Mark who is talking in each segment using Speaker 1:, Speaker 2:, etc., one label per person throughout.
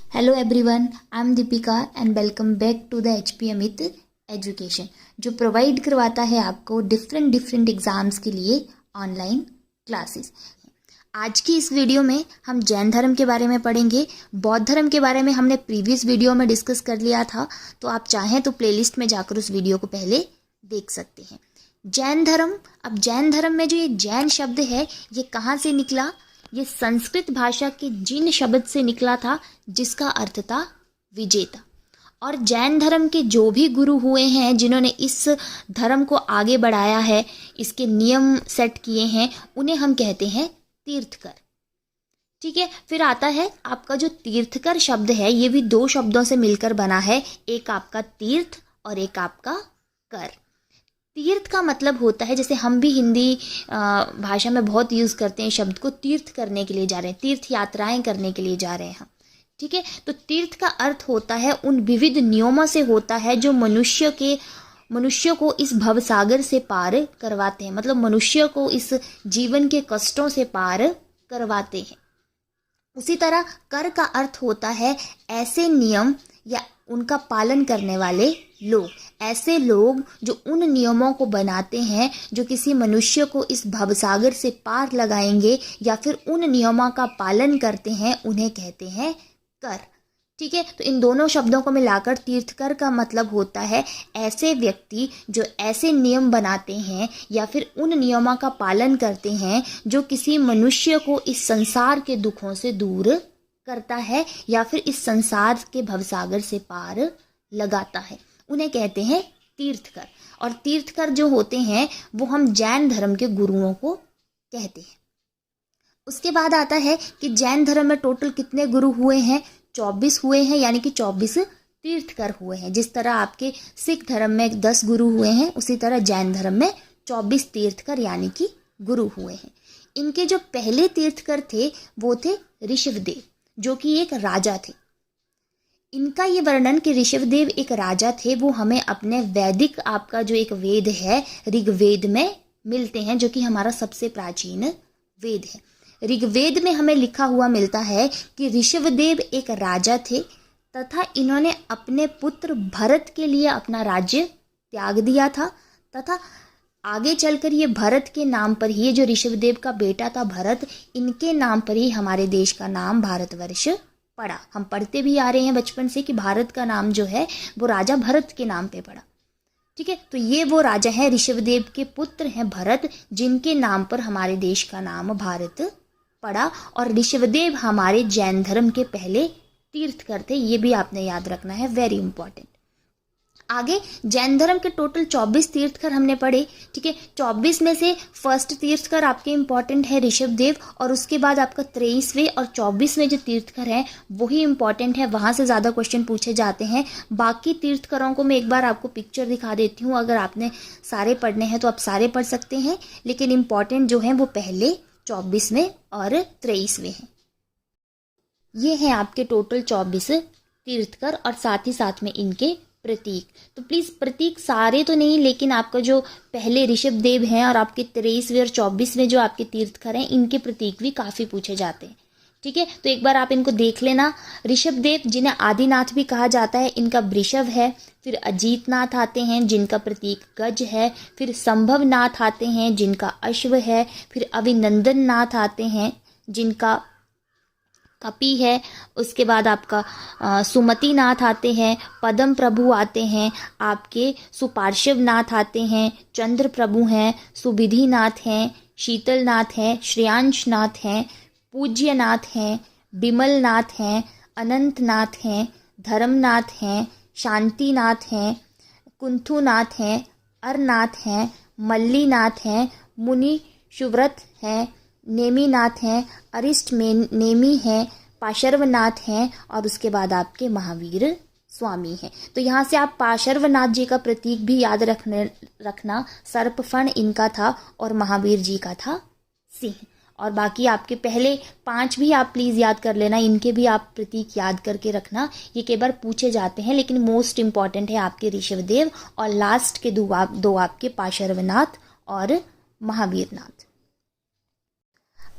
Speaker 1: Hello everyone, I am Deepika and welcome back to the HP Amit education, जो provide करवाता है आपको डिफरेंट एग्जाम्स के लिए ऑनलाइन क्लासेस। आज की इस वीडियो में हम जैन धर्म के बारे में पढ़ेंगे। बौद्ध धर्म के बारे में हमने प्रीवियस वीडियो में डिस्कस कर लिया था, तो आप चाहें तो प्लेलिस्ट में जाकर उस वीडियो को पहले देख सकते हैं। जैन धर्म, अब जैन धर्म में जो ये जैन शब्द है ये कहाँ से निकला? ये संस्कृत भाषा के जिन शब्द से निकला था जिसका अर्थ था विजेता। और जैन धर्म के जो भी गुरु हुए हैं जिन्होंने इस धर्म को आगे बढ़ाया है, इसके नियम सेट किए हैं, उन्हें हम कहते हैं तीर्थकर। ठीक है, फिर आता है आपका जो तीर्थकर शब्द है, ये भी दो शब्दों से मिलकर बना है, एक आपका तीर्थ और एक आपका कर। तीर्थ का मतलब होता है, जैसे हम भी हिंदी भाषा में बहुत यूज़ करते हैं शब्द को, तीर्थ करने के लिए जा रहे हैं, तीर्थ यात्राएं करने के लिए जा रहे हैं हम। ठीक है, तो तीर्थ का अर्थ होता है उन विविध नियमों से होता है जो मनुष्य को इस भवसागर से पार करवाते हैं, मतलब मनुष्य को इस जीवन के कष्टों से पार करवाते हैं। उसी तरह कर का अर्थ होता है ऐसे नियम या उनका पालन करने वाले लोग, ऐसे लोग जो उन नियमों को बनाते हैं जो किसी मनुष्य को इस भवसागर से पार लगाएंगे या फिर उन नियमों का पालन करते हैं, उन्हें कहते हैं कर। ठीक है, तो इन दोनों शब्दों को मिलाकर तीर्थकर का मतलब होता है ऐसे व्यक्ति जो ऐसे नियम बनाते हैं या फिर उन नियमों का पालन करते हैं जो किसी मनुष्य को इस संसार के दुखों से दूर करता है या फिर इस संसार के भवसागर से पार लगाता है, उन्हें कहते हैं तीर्थकर। और तीर्थकर जो होते हैं वो हम जैन धर्म के गुरुओं को कहते हैं। उसके बाद आता है कि जैन धर्म में टोटल कितने गुरु हुए हैं? 24 हुए हैं, यानी कि 24 तीर्थकर हुए हैं। जिस तरह आपके सिख धर्म में 10 गुरु हुए हैं, उसी तरह जैन धर्म में 24 तीर्थकर यानी कि गुरु हुए हैं। इनके जो पहले तीर्थकर थे वो थे ऋषभदेव, जो कि एक राजा थे। इनका ये वर्णन कि ऋषभदेव एक राजा थे वो हमें अपने वैदिक, आपका जो एक वेद है ऋग्वेद में मिलते हैं, जो कि हमारा सबसे प्राचीन वेद है। ऋग्वेद में हमें लिखा हुआ मिलता है कि ऋषभदेव एक राजा थे तथा इन्होंने अपने पुत्र भरत के लिए अपना राज्य त्याग दिया था, तथा आगे चलकर ये भरत के नाम पर ही, ये जो ऋषभदेव का बेटा था भरत, इनके नाम पर ही हमारे देश का नाम भारतवर्ष पड़ा। हम पढ़ते भी आ रहे हैं बचपन से कि भारत का नाम जो है वो राजा भरत के नाम पे पड़ा। ठीक है, तो ये वो राजा है, ऋषभदेव के पुत्र हैं भरत, जिनके नाम पर हमारे देश का नाम भारत पड़ा। और ऋषभदेव हमारे जैन धर्म के पहले तीर्थकर थे, ये भी आपने याद रखना है, वेरी इंपॉर्टेंट। आगे जैन धर्म के टोटल 24 तीर्थकर हमने पढ़े। ठीक है, 24 में से फर्स्ट तीर्थकर आपके इंपॉर्टेंट है ऋषभदेव, और उसके बाद आपका 23वें और 24वें जो तीर्थकर हैं वही इंपॉर्टेंट है, वहाँ से ज़्यादा क्वेश्चन पूछे जाते हैं। बाकी तीर्थकरों को मैं एक बार आपको पिक्चर दिखा देती हूँ, अगर आपने सारे पढ़ने हैं तो आप सारे पढ़ सकते हैं, लेकिन इंपॉर्टेंट जो हैं वो पहले 24वें और 23वें हैं। ये हैं आपके टोटल 24 तीर्थकर और साथ ही साथ में इनके प्रतीक। तो प्लीज़ प्रतीक सारे तो नहीं, लेकिन आपका जो पहले ऋषभदेव हैं और आपके 23वें और 24वें जो आपके तीर्थकर हैं, इनके प्रतीक भी काफ़ी पूछे जाते हैं। ठीक है, तो एक बार आप इनको देख लेना। ऋषभदेव जिन्हें आदिनाथ भी कहा जाता है, इनका वृषभ है। फिर अजीतनाथ आते हैं जिनका प्रतीक गज है। फिर संभवनाथ आते हैं जिनका अश्व है। फिर अभिनंदन नाथ आते हैं जिनका कपि है। उसके बाद आपका सुमति नाथ आते हैं, पदम प्रभु आते हैं, आपके सुपार्श्व नाथ आते हैं, चंद्र प्रभु हैं, सुविधि नाथ हैं, शीतल नाथ हैं, श्रेयांश नाथ हैं, पूज्य नाथ हैं, विमल नाथ हैं, अनंत नाथ हैं, धर्मनाथ हैं, शांतिनाथ हैं, कुंथुनाथ हैं, अरनाथ हैं, मल्लीनाथ हैं, मुनि सुव्रत हैं, नेमीनाथ हैं, अरिष्ट में नेमी हैं, पाशर्वनाथ हैं, और उसके बाद आपके महावीर स्वामी हैं। तो यहाँ से आप पाशर्वनाथ जी का प्रतीक भी याद रखना, सर्पफण इनका था और महावीर जी का था सिंह। और बाकी आपके पहले 5 भी आप प्लीज़ याद कर लेना, इनके भी आप प्रतीक याद करके रखना, ये कई बार पूछे जाते हैं, लेकिन मोस्ट इम्पॉर्टेंट है आपके ऋषभदेव और लास्ट के दो आपके पाशर्वनाथ और महावीरनाथ।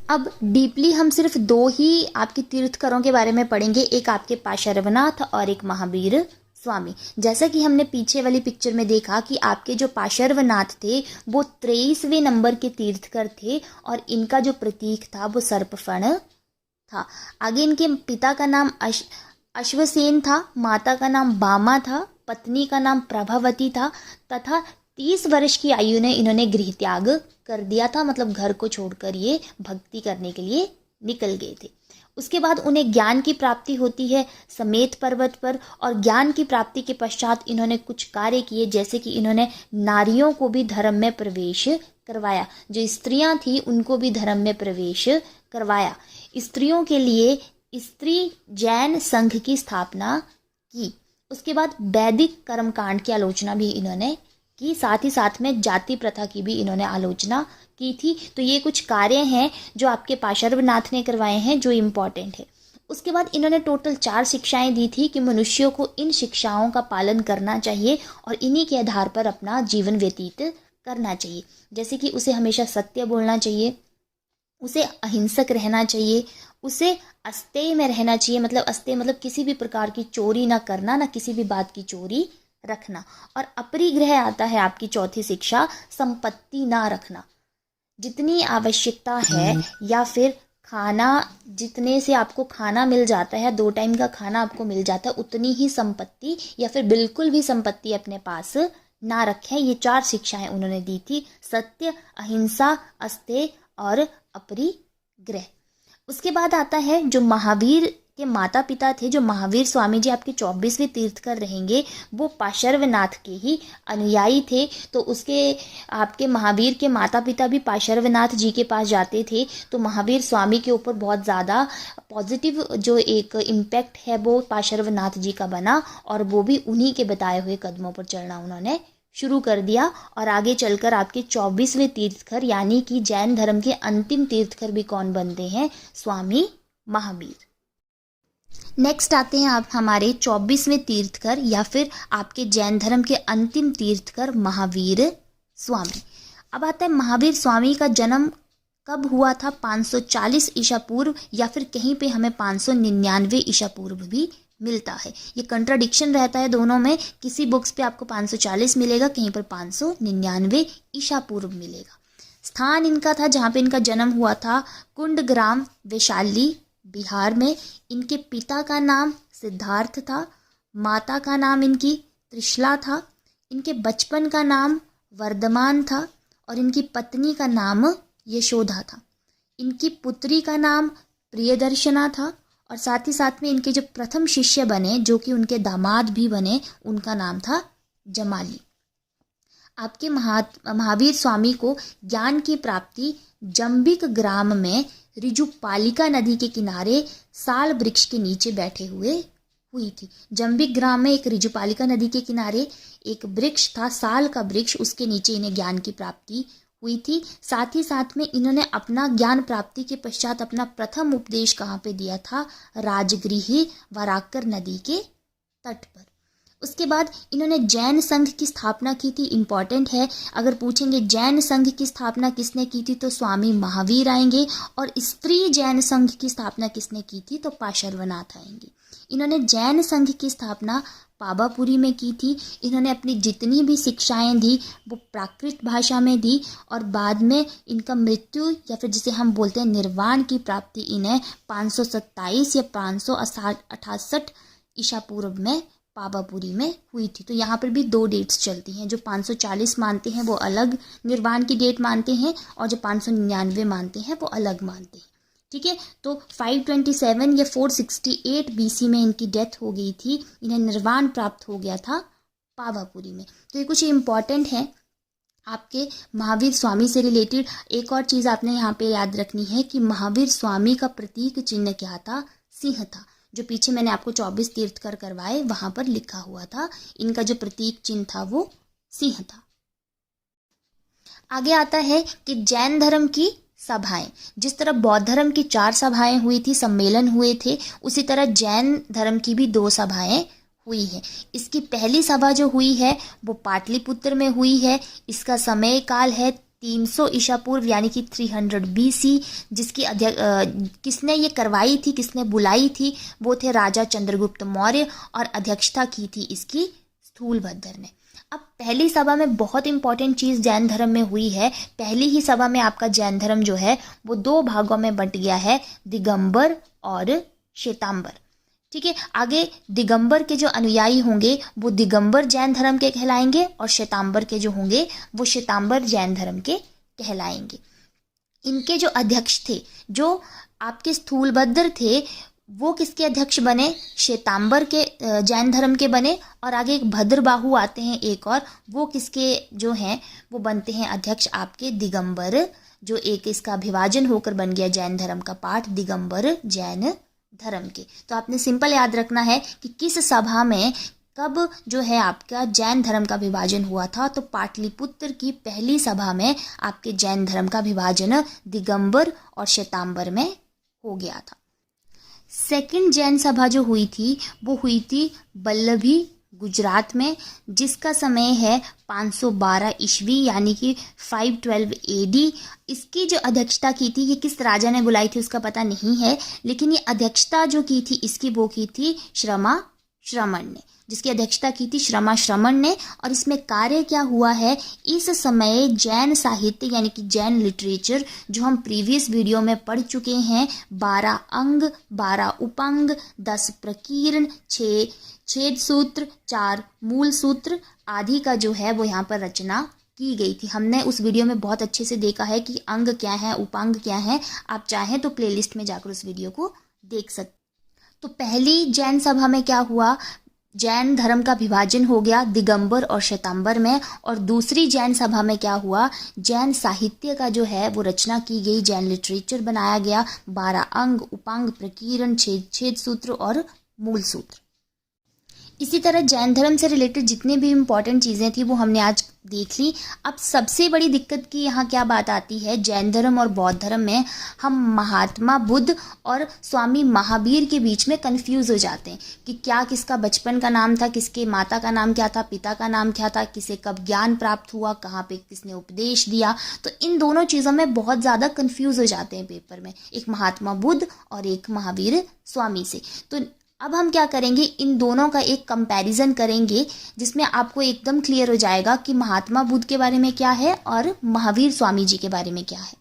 Speaker 1: अब डीपली हम सिर्फ दो ही आपके तीर्थकरों के बारे में पढ़ेंगे, एक आपके पाशर्वनाथ और एक महावीर स्वामी। जैसा कि हमने पीछे वाली पिक्चर में देखा कि आपके जो पाशर्वनाथ थे वो 23वें नंबर के तीर्थकर थे और इनका जो प्रतीक था वो सर्पफण था। आगे इनके पिता का नाम अश्वसेन था, माता का नाम बामा था, पत्नी का नाम प्रभावती था तथा 30 वर्ष की आयु में इन्होंने गृह त्याग कर दिया था, मतलब घर को छोड़कर ये भक्ति करने के लिए निकल गए थे। उसके बाद उन्हें ज्ञान की प्राप्ति होती है समेत पर्वत पर, और ज्ञान की प्राप्ति के पश्चात इन्होंने कुछ कार्य किए, जैसे कि इन्होंने नारियों को भी धर्म में प्रवेश करवाया, जो स्त्रियां थी उनको भी धर्म में प्रवेश करवाया। स्त्रियों के लिए स्त्री जैन संघ की स्थापना की। उसके बाद वैदिक कर्मकांड की आलोचना भी इन्होंने की, साथ ही साथ में जाति प्रथा की भी इन्होंने आलोचना की थी। तो ये कुछ कार्य हैं जो आपके पाशर्वनाथ ने करवाए हैं जो इम्पोर्टेंट है। उसके बाद इन्होंने टोटल 4 शिक्षाएं दी थी कि मनुष्यों को इन शिक्षाओं का पालन करना चाहिए और इन्हीं के आधार पर अपना जीवन व्यतीत करना चाहिए, जैसे कि उसे हमेशा सत्य बोलना चाहिए, उसे अहिंसक रहना चाहिए, उसे अस्तेय में रहना चाहिए, मतलब अस्तेय मतलब किसी भी प्रकार की चोरी ना करना, ना किसी भी बात की चोरी रखना। और अपरिग्रह आता है आपकी चौथी शिक्षा, संपत्ति ना रखना। जितनी आवश्यकता है या फिर खाना जितने से आपको खाना मिल जाता है, 2 टाइम का खाना आपको मिल जाता है, उतनी ही संपत्ति या फिर बिल्कुल भी संपत्ति अपने पास ना रखें। ये 4 शिक्षाएं उन्होंने दी थी, सत्य, अहिंसा, अस्तेय और अपरिग्रह। उसके बाद आता है जो महावीर के माता पिता थे, जो महावीर स्वामी जी आपके 24वें तीर्थकर रहेंगे, वो पाशर्वनाथ के ही अनुयायी थे। तो उसके आपके महावीर के माता पिता भी पाशर्वनाथ जी के पास जाते थे। तो महावीर स्वामी के ऊपर बहुत ज़्यादा पॉजिटिव जो एक इम्पैक्ट है वो पाशर्वनाथ जी का बना, और वो भी उन्हीं के बताए हुए कदमों पर चलना उन्होंने शुरू कर दिया। और आगे चलकर आपके 24वें तीर्थकर यानी कि जैन धर्म के अंतिम तीर्थकर भी कौन बनते हैं? स्वामी महावीर। नेक्स्ट आते हैं आप हमारे 24वें तीर्थकर या फिर आपके जैन धर्म के अंतिम तीर्थकर महावीर स्वामी। अब आता है महावीर स्वामी का जन्म कब हुआ था? 540 ईसा पूर्व, या फिर कहीं पे हमें 599 ईसा पूर्व भी मिलता है। ये कंट्राडिक्शन रहता है दोनों में, किसी बुक्स पे आपको 540 मिलेगा, कहीं पर 599 ईसा पूर्व मिलेगा। स्थान इनका था जहाँ पे इनका जन्म हुआ था कुंडग्राम, वैशाली, बिहार में। इनके पिता का नाम सिद्धार्थ था, माता का नाम इनकी त्रिशला था, इनके बचपन का नाम वर्धमान था और इनकी पत्नी का नाम यशोदा था। इनकी पुत्री का नाम प्रियदर्शना था और साथ ही साथ में इनके जो प्रथम शिष्य बने, जो कि उनके दामाद भी बने, उनका नाम था जमाली। आपके महावीर स्वामी को ज्ञान की प्राप्ति जंबिक ग्राम में ऋजुपालिका नदी के किनारे साल वृक्ष के नीचे बैठे हुए हुई थी। जंबिक ग्राम में एक ऋजुपालिका नदी के किनारे एक वृक्ष था, साल का वृक्ष, उसके नीचे इन्हें ज्ञान की प्राप्ति हुई थी। साथ ही साथ में इन्होंने अपना ज्ञान प्राप्ति के पश्चात अपना प्रथम उपदेश कहाँ पे दिया था? राजगृही वराकर नदी के तट पर। उसके बाद इन्होंने जैन संघ की स्थापना की थी। इम्पॉर्टेंट है, अगर पूछेंगे जैन संघ की स्थापना किसने की थी तो स्वामी महावीर आएंगे, और स्त्री जैन संघ की स्थापना किसने की थी तो पाशर्वनाथ आएंगे। इन्होंने जैन संघ की स्थापना पावापुरी में की थी। इन्होंने अपनी जितनी भी शिक्षाएं दी वो प्राकृत भाषा में दी, और बाद में इनका मृत्यु या फिर जिसे हम बोलते हैं निर्वाण की प्राप्ति इन्हें 527 या 568 ईसा पूर्व में पावापुरी में हुई थी। तो यहाँ पर भी 2 डेट्स चलती हैं, जो 540 मानते हैं वो अलग निर्वाण की डेट मानते हैं और जो 599 मानते हैं वो अलग मानते हैं। ठीक है, तो 527 या 468 BC में इनकी डेथ हो गई थी, इन्हें निर्वाण प्राप्त हो गया था पावापुरी में। तो ये कुछ इम्पॉर्टेंट है आपके महावीर स्वामी से रिलेटेड। एक और चीज़ आपने यहाँ पे याद रखनी है कि महावीर स्वामी का प्रतीक चिन्ह क्या था? सिंह था। जो पीछे मैंने आपको 24 तीर्थकर करवाए वहां पर लिखा हुआ था, इनका जो प्रतीक चिन्ह था वो सिंह था। आगे आता है कि जैन धर्म की सभाएं, जिस तरह बौद्ध धर्म की 4 सभाएं हुई थी, सम्मेलन हुए थे, उसी तरह जैन धर्म की भी 2 सभाएं हुई है। इसकी पहली सभा जो हुई है वो पाटलिपुत्र में हुई है। इसका समय काल है 300 ईसा पूर्व यानी कि 300 BC, जिसकी किसने ये करवाई थी, किसने बुलाई थी, वो थे राजा चंद्रगुप्त मौर्य, और अध्यक्षता की थी इसकी स्थूलभद्र ने। अब पहली सभा में बहुत इंपॉर्टेंट चीज़ जैन धर्म में हुई है। पहली ही सभा में आपका जैन धर्म जो है वो 2 भागों में बंट गया है, दिगंबर और श्वेतांबर। ठीक है, आगे दिगंबर के जो अनुयायी होंगे वो दिगंबर जैन धर्म के कहलाएंगे, और श्वेतांबर के जो होंगे वो श्वेतांबर जैन धर्म के कहलाएंगे। इनके जो अध्यक्ष थे, जो आपके स्थूलभद्र थे, वो किसके अध्यक्ष बने, श्वेतांबर के जैन धर्म के बने। और आगे एक भद्रबाहु आते हैं एक और, वो किसके जो हैं वो बनते हैं अध्यक्ष आपके दिगंबर, जो एक इसका विभाजन होकर बन गया जैन धर्म का पार्ट, दिगंबर जैन धर्म के। तो आपने सिंपल याद रखना है कि किस सभा में कब जो है आपका जैन धर्म का विभाजन हुआ था। तो पाटलिपुत्र की पहली सभा में आपके जैन धर्म का विभाजन दिगंबर और श्वेतांबर में हो गया था। सेकंड जैन सभा जो हुई थी वो हुई थी बल्लभी, गुजरात में, जिसका समय है 512 ईस्वी यानी कि 512 AD। इसकी जो अध्यक्षता की थी, ये किस राजा ने बुलाई थी उसका पता नहीं है, लेकिन ये अध्यक्षता जो की थी इसकी वो की थी श्रमा श्रमण ने, जिसकी अध्यक्षता की थी श्रमा श्रमण ने। और इसमें कार्य क्या हुआ है, इस समय जैन साहित्य यानी कि जैन लिटरेचर जो हम प्रीवियस वीडियो में पढ़ चुके हैं, 12 अंग, 12 उपअंग, 10 प्रकीर्ण, 6 छेद सूत्र, 4 मूल सूत्र आदि का जो है वो यहाँ पर रचना की गई थी। हमने उस वीडियो में बहुत अच्छे से देखा है कि अंग क्या है, उपांग क्या है। आप चाहें तो प्लेलिस्ट में जाकर उस वीडियो को देख सकते। तो पहली जैन सभा में क्या हुआ, जैन धर्म का विभाजन हो गया दिगंबर और श्वेतांबर में। और दूसरी जैन सभा में क्या हुआ, जैन साहित्य का जो है वो रचना की गई, जैन लिटरेचर बनाया गया, 12 अंग, उपांग, प्रकीर्ण, छेद सूत्र और मूल सूत्र। इसी तरह जैन धर्म से रिलेटेड जितनी भी इम्पॉर्टेंट चीज़ें थी वो हमने आज देख ली। अब सबसे बड़ी दिक्कत की यहाँ क्या बात आती है, जैन धर्म और बौद्ध धर्म में हम महात्मा बुद्ध और स्वामी महावीर के बीच में कंफ्यूज हो जाते हैं कि क्या किसका बचपन का नाम था, किसके माता का नाम क्या था, पिता का नाम क्या था, किसे कब ज्ञान प्राप्त हुआ, कहाँ पे किसने उपदेश दिया। तो इन दोनों चीज़ों में बहुत ज़्यादा कंफ्यूज हो जाते हैं पेपर में, एक महात्मा बुद्ध और एक महावीर स्वामी से। तो अब हम क्या करेंगे, इन दोनों का एक कंपैरिजन करेंगे जिसमें आपको एकदम क्लियर हो जाएगा कि महात्मा बुद्ध के बारे में क्या है और महावीर स्वामी जी के बारे में क्या है।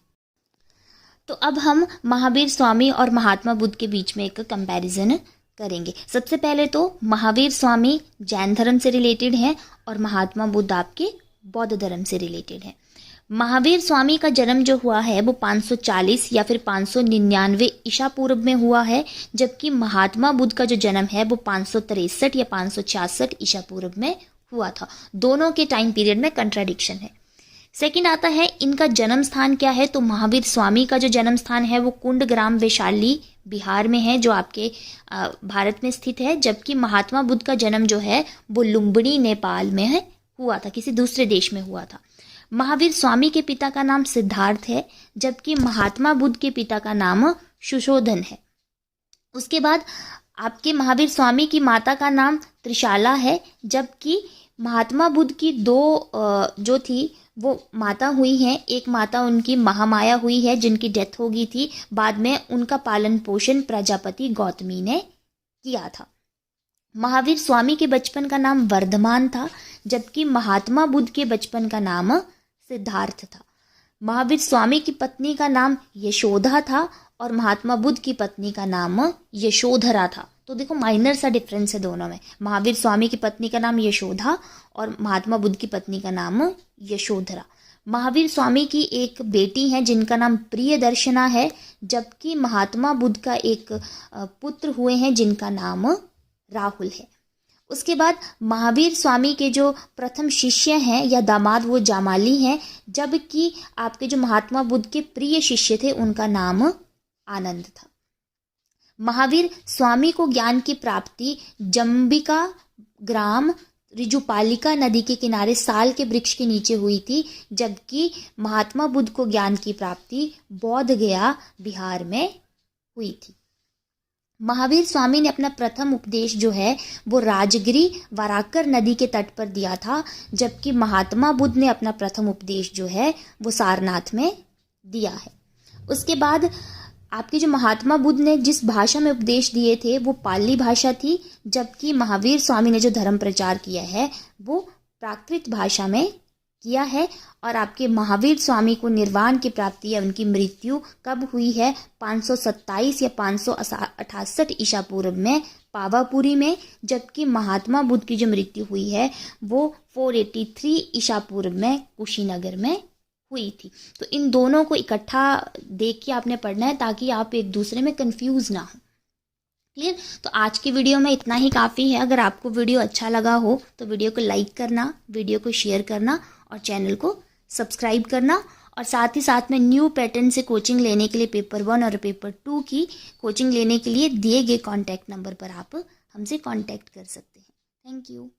Speaker 1: तो अब हम महावीर स्वामी और महात्मा बुद्ध के बीच में एक कंपैरिजन करेंगे। सबसे पहले तो महावीर स्वामी जैन धर्म से रिलेटेड हैं और महात्मा बुद्ध आपके बौद्ध धर्म से रिलेटेड हैं। महावीर स्वामी का जन्म जो हुआ है वो 540 या फिर 599 ईसा पूर्व में हुआ है, जबकि महात्मा बुद्ध का जो जन्म है वो 563 या 566 ईसा पूर्व में हुआ था। दोनों के टाइम पीरियड में कंट्राडिक्शन है। सेकंड आता है इनका जन्म स्थान क्या है, तो महावीर स्वामी का जो जन्म स्थान है वो कुंड ग्राम वैशाली बिहार में है, जो आपके भारत में स्थित है, जबकि महात्मा बुद्ध का जन्म जो है वो लुम्बिनी नेपाल में है हुआ था, किसी दूसरे देश में हुआ था। महावीर स्वामी के पिता का नाम सिद्धार्थ है, जबकि महात्मा बुद्ध के पिता का नाम सुशोधन है। उसके बाद आपके महावीर स्वामी की माता का नाम त्रिशाला है, जबकि महात्मा बुद्ध की 2 जो थी वो माता हुई हैं। एक माता उनकी महामाया हुई है जिनकी डेथ हो गई थी, बाद में उनका पालन पोषण प्रजापति गौतमी ने किया था। महावीर स्वामी के बचपन का नाम वर्धमान था, जबकि महात्मा बुद्ध के बचपन का नाम सिद्धार्थ था। महावीर स्वामी की पत्नी का नाम यशोधा था और महात्मा बुद्ध की पत्नी का नाम यशोधरा था। तो देखो माइनर सा डिफरेंस है दोनों में। महावीर स्वामी की पत्नी का नाम यशोधा और महात्मा बुद्ध की पत्नी का नाम यशोधरा। महावीर स्वामी की एक बेटी है जिनका नाम प्रियदर्शना है, जबकि महात्मा बुद्ध का एक पुत्र हुए हैं जिनका नाम राहुल है। उसके बाद महावीर स्वामी के जो प्रथम शिष्य हैं या दामाद वो जामाली हैं, जबकि आपके जो महात्मा बुद्ध के प्रिय शिष्य थे उनका नाम आनंद था। महावीर स्वामी को ज्ञान की प्राप्ति जम्बिका ग्राम रिजुपालिका नदी के किनारे साल के वृक्ष के नीचे हुई थी, जबकि महात्मा बुद्ध को ज्ञान की प्राप्ति बोध गया बिहार में हुई थी। महावीर स्वामी ने अपना प्रथम उपदेश जो है वो राजगिरी वाराकर नदी के तट पर दिया था, जबकि महात्मा बुद्ध ने अपना प्रथम उपदेश जो है वो सारनाथ में दिया है। उसके बाद आपके जो महात्मा बुद्ध ने जिस भाषा में उपदेश दिए थे वो पाली भाषा थी, जबकि महावीर स्वामी ने जो धर्म प्रचार किया है वो प्राकृत भाषा में किया है। और आपके महावीर स्वामी को निर्वाण की प्राप्ति या उनकी मृत्यु कब हुई है? 527 या 568 ईसा पूर्व में पावापुरी में, जबकि महात्मा बुद्ध की जो मृत्यु हुई है वो 483 ईसा पूर्व में कुशीनगर में हुई थी। तो इन दोनों को इकट्ठा देख के आपने पढ़ना है ताकि आप एक दूसरे में कंफ्यूज ना हो। क्लियर? तो आज की वीडियो में इतना ही काफ़ी है। अगर आपको वीडियो अच्छा लगा हो तो वीडियो को लाइक करना, वीडियो को शेयर करना और चैनल को सब्सक्राइब करना। और साथ ही साथ में न्यू पैटर्न से कोचिंग लेने के लिए पेपर 1 और पेपर 2 की कोचिंग लेने के लिए दिए गए कॉन्टैक्ट नंबर पर आप हमसे कॉन्टैक्ट कर सकते हैं। Thank you.